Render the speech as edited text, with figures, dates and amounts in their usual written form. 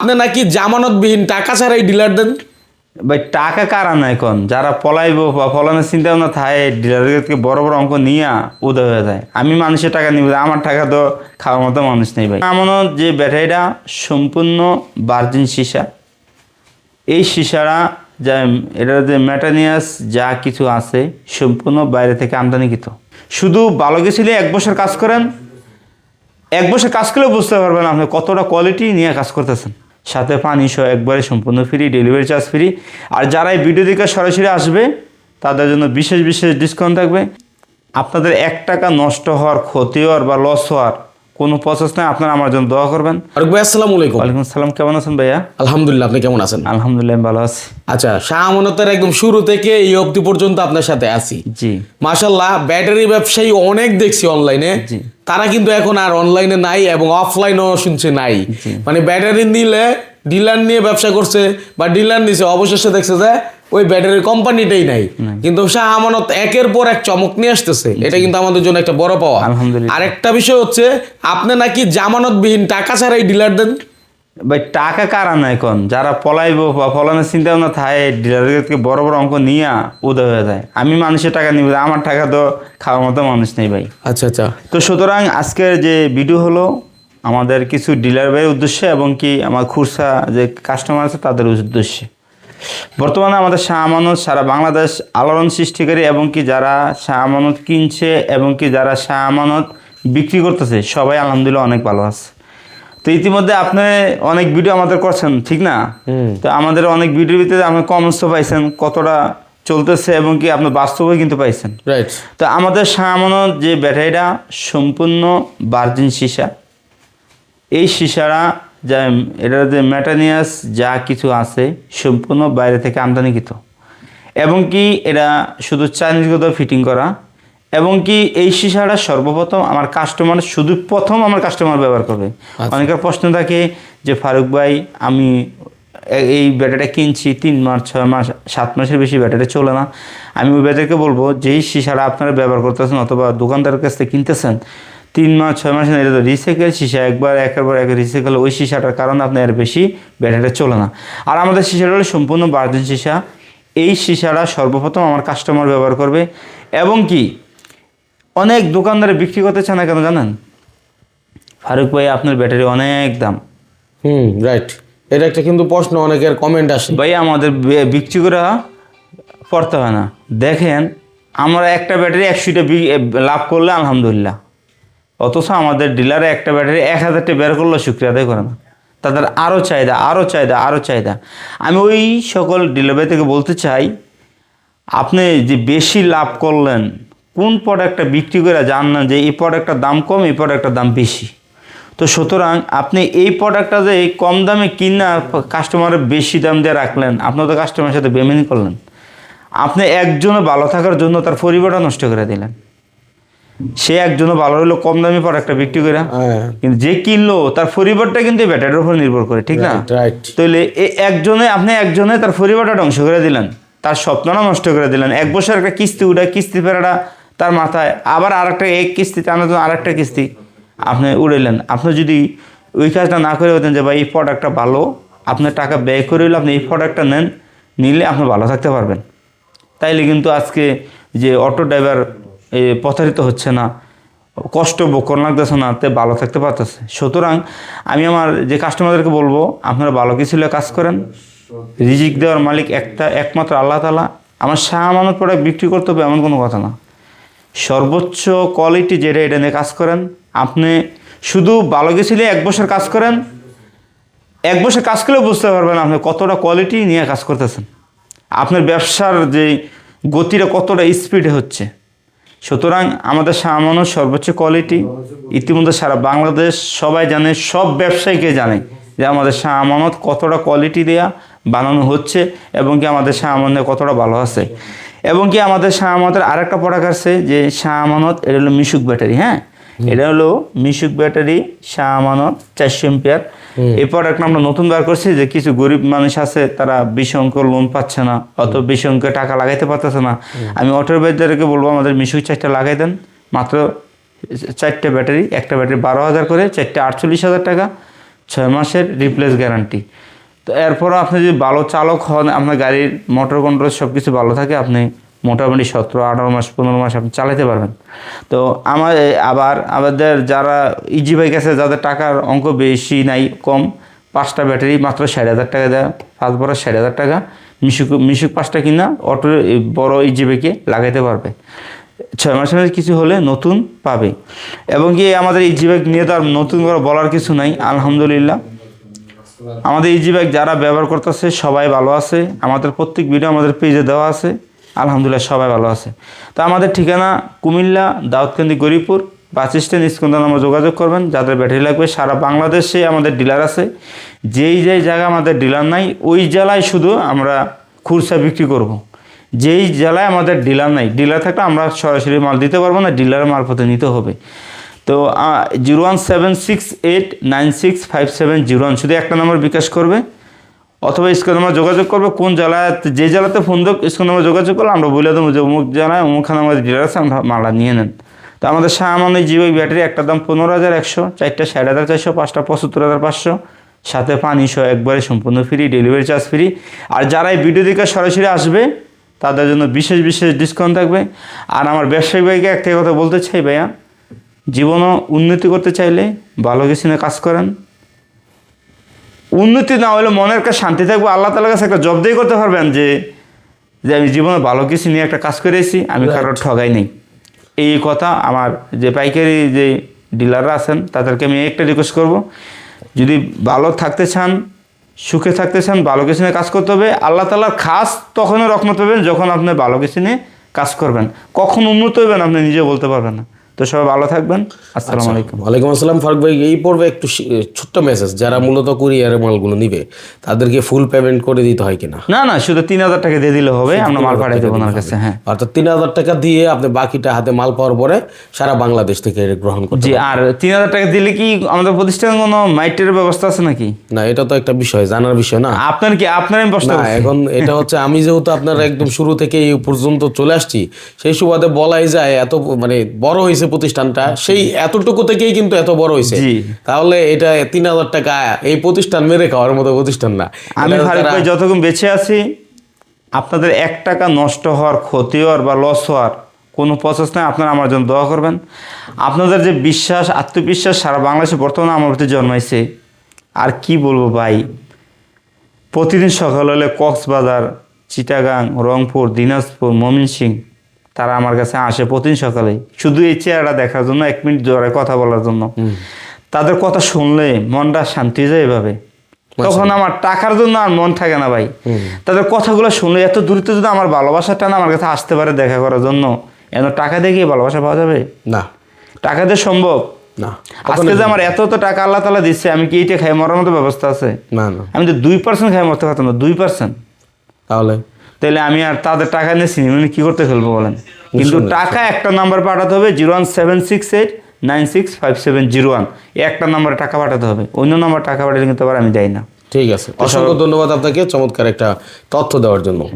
আপনি নাকি জামানতবিহীন টাকা ছাড়াই ডিলার দেন? ভাই টাকা কারা না এখন যারা পলাইবো বা পলানোর চিন্তা ভাবনা থাকে ডিলারকে বড় বড় অঙ্ক নিয়ে উদয় হয়ে যায়। আমি মানুষের টাকা নিব, আমার টাকা তো খাওয়ার মতো মানুষ নেই ভাই। আমার যে ব্যাটারিটা সম্পূর্ণ ভার্জিন সীসা, এই সীসারা যা এটার যে ম্যাটানিয়াস যা কিছু আছে সম্পূর্ণ বাইরে থেকে আমদানিকৃত। শুধু ভালো গেছিলে 1 বছর কাজ করেন, 1 বছর কাজ করলেও বুঝতে পারবেন আপনি কতটা কোয়ালিটি নিয়ে কাজ করতেছেন। সাথে পানি সহ একবারে সম্পূর্ণ ফ্রি, ডেলিভারি চার্জ ফ্রি। আর যারা এই ভিডিও দেখে সরাসরি আসবে তাদের জন্য বিশেষ বিশেষ ডিসকাউন্ট থাকবে। আপনাদের 1 টাকা নষ্ট হওয়ার, ক্ষতি হওয়ার বা লস হওয়ার কোনো প্রসেস নাই। আপনারা আমার জন্য দোয়া করবেন। ফারুক ভাই আসসালামু আলাইকুম। ওয়ালাইকুম আসসালাম, কেমন আছেন ভাইয়া? আলহামদুলিল্লাহ, আপনি কেমন আছেন? আলহামদুলিল্লাহ আমি ভালো আছি। আচ্ছা, শাহ আমানতের একদম শুরু থেকে এই অবধি পর্যন্ত আপনার সাথে আছি। জি মাশাআল্লাহ, ব্যাটারি ব্যবসায়ী অনেক দেখছি অনলাইনে, জি। তারা কিন্তু এখন আর অনলাইনে নাই এবং অফলাইনেও শুনছে নাই। জি। মানে ব্যাটারি নিলে ডিলার নিয়ে ব্যবসা করছে বা ডিলার নিছে, অবশেষে দেখছে যে ওই ব্যাটারির কোম্পানিটাই নাই। কিন্তু শাহ আমানত একের পর এক চমক নিয়ে আসতেছে, এটা কিন্তু আমাদের জন্য একটা বড় পাওয়া। আলহামদুলিল্লাহ। আরেকটা বিষয় হচ্ছে আপনি নাকি জামানতবিহীন টাকা ছাড়াই ডিলার দেন। ভাই টাকা কারা না এখন যারা পলাইবো বা পলানোর চিন্তা ভাবনা থাকে ডিলারকে বড় বড় অঙ্ক নিয়ে উদয় হয়ে যায়। আমি মানুষের টাকা নিব, আমার টাকা তো খাওয়ার মতো মানুষ নেই ভাই। আচ্ছা আচ্ছা। তো সুতরাং আজকের যে ভিডিও হলো আমাদের কিছু ডিলার ভাইয়ের উদ্দেশ্যে এবং কি আমার খুচরা যে কাস্টমার আছে তাদের উদ্দেশ্যে। বর্তমানে আমাদের শাহ আমানত সারা বাংলাদেশ আলোড়ন সৃষ্টিকারী এবং কি যারা শাহ আমানত কিনছে এবং কি যারা শাহ আমানত বিক্রি করতেছে সবাই আলহামদুলিল্লাহ অনেক ভালো আছে। তো ইতিমধ্যে আপনি অনেক ভিডিও আমাদের করছেন, ঠিক না? তো আমাদের অনেক ভিডিওর ভিতরে আপনি কমেন্টস তো পাইছেন কতটা চলতেছে এবং কি আপনি বাস্তবে কিন্তু পাইছেন। রাইট। তো আমাদের শাহ আমানত যে ব্যাটারিটা সম্পূর্ণ ভার্জিন সীসা, এই সীসারা যা এটার যে ম্যাটানিয়াস যা কিছু আছে সম্পূর্ণ বাইরে থেকে আমদানিকৃত এবং কি এটা শুধু চাইনিজগত ফিটিং করা এবং কি এই সীসাটা সর্বপ্রথম আমার কাস্টমার শুধু প্রথম আমার কাস্টমার ব্যবহার করবে। অনেকের প্রশ্ন থাকে যে ফারুক ভাই আমি এই ব্যাটারিটা কিনছি 3 মাস 6 মাস 7 মাসের বেশি ব্যাটারি চলে না। আমি ওই ব্যাটারিকে বলবো যেই সীসাটা আপনারা ব্যবহার করতেছেন অথবা দোকানদারের কাছ থেকে কিনতেছেন 3 মাস 6 মাস এটা তো রিসাইকেল সীসা, একবার রিসাইকেল, ওই সীসাটার কারণে আপনার এর বেশি ব্যাটারিটা চলে না। আর আমাদের সীসাটা হলো সম্পূর্ণ ভার্জিন সীসা। এই সীসাটা সর্বপ্রথম আমার কাস্টমার ব্যবহার করবে এবং কি অনেক দোকানদারে বিক্রি করতে চায় না কেন জানেন? ফারুক ভাই আপনার ব্যাটারি অনেক দাম। রাইট। এটা একটা কিন্তু প্রশ্ন, অনেকের কমেন্ট আসে। ভাই আমাদের বিক্রি করে পড়তে হয় না। দেখেন আমরা একটা ব্যাটারি 100টা লাভ করলে আলহামদুলিল্লাহ, অথচ আমাদের ডিলারে একটা ব্যাটারি 1000টা বের করলে শুক্রিয়া আদায় করে না। তাদের আরও চাহিদা, আরও চাহিদা, আরও চাহিদা। আমি ওই সকল ডিলার ভাই থেকে বলতে চাই আপনি যে বেশি লাভ করলেন কোন প্রোডাক্টটা বিক্রি করে জানেন যে এই প্রোডাক্টটার দাম কম, এই প্রোডাক্টটার দাম বেশি। তো সুতরাং আপনি এই প্রোডাক্টটা যে এই কম দামে কিনা কাস্টমারের বেশি দাম দিয়ে রাখলেন, আপনি তো কাস্টমারের সাথে বেইমানি করলেন। আপনি একজনে ভালো থাকার জন্য তার পরিবারটা নষ্ট করে দিলেন। সে একজনও ভালো হলো কম দামি প্রোডাক্টটা বিক্রি করে, কিন্তু যে কিনলো তার পরিবারটা কিন্তু এই ব্যাটারির উপর নির্ভর করে, ঠিক না? তাহলে এই আপনি একজনে তার পরিবারটা ধ্বংস করে দিলেন, তার স্বপ্নটা নষ্ট করে দিলেন। 1 বছর একটা কিস্তি উঠে কিস্তি ফেরাটা তার মাথায়, আবার আরেকটা এক কিস্তিতে আনার জন্য আরেকটা কিস্তি আপনি উড়াইলেন। আপনি যদি ওই কাজটা না করে হতেন যে ভাই এই প্রোডাক্টটা ভালো, আপনার টাকা ব্যয় করে হলে আপনি এই প্রোডাক্টটা নেন, নিলে আপনি ভালো থাকতে পারবেন। তাইলে কিন্তু আজকে যে অটো ড্রাইভার প্রতারিত হচ্ছে না, কষ্ট ভোগ করা লাগতেছে না, তে ভালো থাকতে পারতেছে। সুতরাং আমি আমার যে কাস্টমারদেরকে বলবো আপনারা ভালো কিছু কাজ করেন। রিজিক দেওয়ার মালিক একমাত্র আল্লাহ তাআলা। আমার শাহ আমানত প্রোডাক্ট বিক্রি করতে হবে এমন কোনো কথা না। সর্বোচ্চ কোয়ালিটি যেটা এটা নিয়ে কাজ করেন। আপনি শুধু ভালো গেছিলে 1 বছর কাজ করেন, 1 বছর কাজ করলেও বুঝতে পারবেন আপনি কতটা কোয়ালিটি নিয়ে কাজ করতেছেন, আপনার ব্যবসার যে গতিটা কতটা স্পিডে হচ্ছে। সুতরাং আমাদের শাহ আমানত সর্বোচ্চ কোয়ালিটি। ইতিমধ্যে সারা বাংলাদেশ সবাই জানে, সব ব্যবসায়ীকে জানে যে আমাদের শাহ আমানত কতটা কোয়ালিটি দেওয়া বানানো হচ্ছে এবং কি আমাদের শাহ আমানত কতটা ভালো আছে। এবং কি আমাদের শাহ আমানতের আরেকটা প্রোডাক্ট আছে যে শাহ আমানত, এটা হলো মিশুক ব্যাটারি। হ্যাঁ, এটা হলো মিশুক ব্যাটারি শাহ আমানত 400 এম্পিয়ার। এই প্রোডাক্টটা আমরা নতুন বার করছি যে কিছু গরিব মানুষ আছে তারা 20 অঙ্ক লোন পাচ্ছে না, অত 20 অঙ্কে টাকা লাগাইতে পারতেছে না। আমি অটোর বাইদারকে বলবো আমাদের মিশুক 4টা লাগাই দেন, মাত্র 4টে ব্যাটারি, একটা ব্যাটারি 12,000 করে, 4টে 48,000 টাকা। 6 মাসের রিপ্লেস গ্যারান্টি। তো এরপরও আপনি যদি ভালো চালক হন, আপনার গাড়ির মোটর কন্ট্রোল সব কিছু ভালো থাকে, আপনি মোটামুটি 17-18 মাস 15 মাস আপনি চালাতে পারবেন। তো আবার আমাদের যারা ইজি বাইক আছে, যাদের টাকার অঙ্ক বেশি নাই, কম, 5টা ব্যাটারি মাত্র 60,000 টাকা দেয়, 5 বড় 60,000 টাকা, মিশুক 5টা কিনা অটো বড় ইজি বাইকে লাগাইতে পারবে। 6 মাসের মধ্যে কিছু হলে নতুন পাবে। এবং কি আমাদের ইজি বাইক নিয়ে তো আর নতুন করে বলার কিছু নাই, আলহামদুলিল্লাহ আমাদের ইজি বাইক যারা ব্যবহার করতেছে সবাই ভালো আছে। আমাদের প্রত্যেক ভিডিও আমাদের পেজে দেওয়া আছে, আলহামদুলিল্লাহ সবাই ভালো আছে। তো আমাদের ঠিকানা কুমিল্লা দাউদকান্দি গরিপুর বাস স্ট্যান্ড স্কন্দন, আমরা যোগাযোগ করবেন যাদের ব্যাটারি লাগবে। সারা বাংলাদেশে আমাদের ডিলার আছে, যেই জায়গা আমাদের ডিলার নাই ওই জেলায় শুধু আমরা খুচরা বিক্রি করব। যেই জেলায় আমাদের ডিলার নাই, ডিলার থাকলে আমরা সরাসরি মাল দিতে পারবো না, ডিলারের মারফতে নিতে হবে। তো 01768965701 শুধু একটা নম্বর বিকাশ করবে, অথবা স্ক্রিন নাম্বার যোগাযোগ করবে। কোন জেলায়, যে জেলাতে ফোন দেব স্ক্রিন নাম্বার যোগাযোগ করলে আমরা বলে দেবো যে অমুক জেলায় অমুকখানে আমাদের ডিলার আছে, আমরা মালা নিয়ে নেন। তো আমাদের সামান্য জিবি ব্যাটারি একটা দাম 15,100, 4টা 60,400, 5টা 75,500, সাথে পানি সহ একবারে সম্পূর্ণ ফ্রি, ডেলিভারি চার্জ ফ্রি। আর যারা এই ভিডিও দেখে সরাসরি আসবে তাদের জন্য বিশেষ ডিসকাউন্ট থাকবে। আর আমার ব্যবসায়িক ভাইকে একটা কথা বলতে চাই, ভাইয়া জীবনও উন্নতি করতে চাইলে ভালো কিছু নিয়ে কাজ করেন। উন্নতি না হলে মনের কাছে শান্তি থাকবে, আল্লাহ তাআলার কাছে একটা জবাবদিহি করতে পারবেন যে আমি জীবনে ভালো কিছু নিয়ে একটা কাজ করেছি, আমি কারোর ঠগাই নেই। এই কথা আমার যে পাইকারি যে ডিলাররা আছেন তাদেরকে আমি একটা রিকোয়েস্ট করব, যদি ভালো থাকতে চান, সুখে থাকতে চান, ভালো কিছু নিয়ে কাজ করতে হবে। আল্লাহ তাআলার খাস তখনই রহমত পাবেন যখন আপনি ভালো কিছু নিয়ে কাজ করবেন। কখন উন্নত হবেন আপনি নিজে বলতে পারবেন না। তো সবাই ভালো থাকবেন, আসসালামু আলাইকুম। ওয়ালাইকুম আসসালাম। ফারুক ভাই, এই পর্বে একটু ছোট্ট মেসেজ, যারা মূলত কুরিয়ারের মালগুলো নিবে তাদেরকে ফুল পেমেন্ট করে দিতে হয় কিনা? না, শুধু 3,000 টাকা দিয়ে দিলে হবে, আমরা মাল পাঠিয়ে দেবো ওনার কাছে। হ্যাঁ, অর্থাৎ 3,000 টাকা দিয়ে আপনি বাকিটা হাতে মাল পাওয়ার পরে সারা বাংলাদেশ থেকে এটা গ্রহণ করতে জি। আর 3,000 টাকা দিলে কি আমাদের প্রতিষ্ঠানে কোনো মাইটের ব্যবস্থা আছে নাকি? না, এটা তো একটা বিষয়, জানার বিষয় না। আপনার আমি প্রশ্ন না, করছি। এখন এটা হচ্ছে আমি যেহেতু আপনার একদম শুরু থেকে এই পর্যন্ত চলে আসছি, সেই সুবাদে বলাই যায় এত মানে বড় হয়েছে প্রতিষ্ঠানটা, সেই এতটুকু থেকেই কিন্তু এত বড় হয়েছে। জি। তাহলে এটা 3,000 টাকা এই প্রতিষ্ঠান মেরে খাওয়ার মতো প্রতিষ্ঠান না। আমি ফারুক ভাই যতক্ষণ বেঁচে আছি আপনাদের 1 টাকা নষ্ট হওয়ার, ক্ষতি হওয়ার বা লস হওয়ার কোনো প্রসেস নাই। আপনারা আমার জন্য দোয়া করবেন। আপনাদের যে বিশ্বাস, আত্মবিশ্বাস সারা বাংলাদেশে বর্তমানে আমার প্রতি জন্মাইছে, আর কি বলবো ভাই। প্রতিদিন সকাল হলে কক্সবাজার, চিটাগাং, রংপুর, দিনাজপুর, ময়মনসিংহ তারা আমার কাছে আসে প্রতিদিন সকালে, শুধু এই চেহারা দেখার জন্য, 1 মিনিট ধরে কথা বলার জন্য। তাদের কথা শুনলে মনটা শান্তি যায় এভাবে। তখন আমার টাকার জন্য আর মন থাকে না ভাই। তাদের কথাগুলো শুনলে এত দূরত্ব, যদি আমার ভালোবাসাটা না আমার কাছে আসতে পারে দেখা করার জন্য, এত টাকা দিয়ে কি ভালোবাসা পাওয়া যাবে? না, টাকা দিয়ে সম্ভব না। আজকে যে আমার এত টাকা আল্লাহ তাআলা দিচ্ছে, আমি কি এইটা খাই মরার মতো ব্যবস্থা আছে? না। আমি তো 2% খাই মরতে পারতাম না, 2%। তাহলে আমি আর তাদের টাকা নিয়ে সিনেমা কি করতে ফেলবো বলেন? কিন্তু টাকা একটা নাম্বার পাঠাতে হবে, 01768965701, একটা নাম্বারে টাকা পাঠাতে হবে। অন্য নাম্বার টাকা পাঠালে কিন্তু আবার আমি যাই না। ঠিক আছে, অসংখ্য ধন্যবাদ আপনাকে চমৎকার একটা তথ্য দেওয়ার জন্য।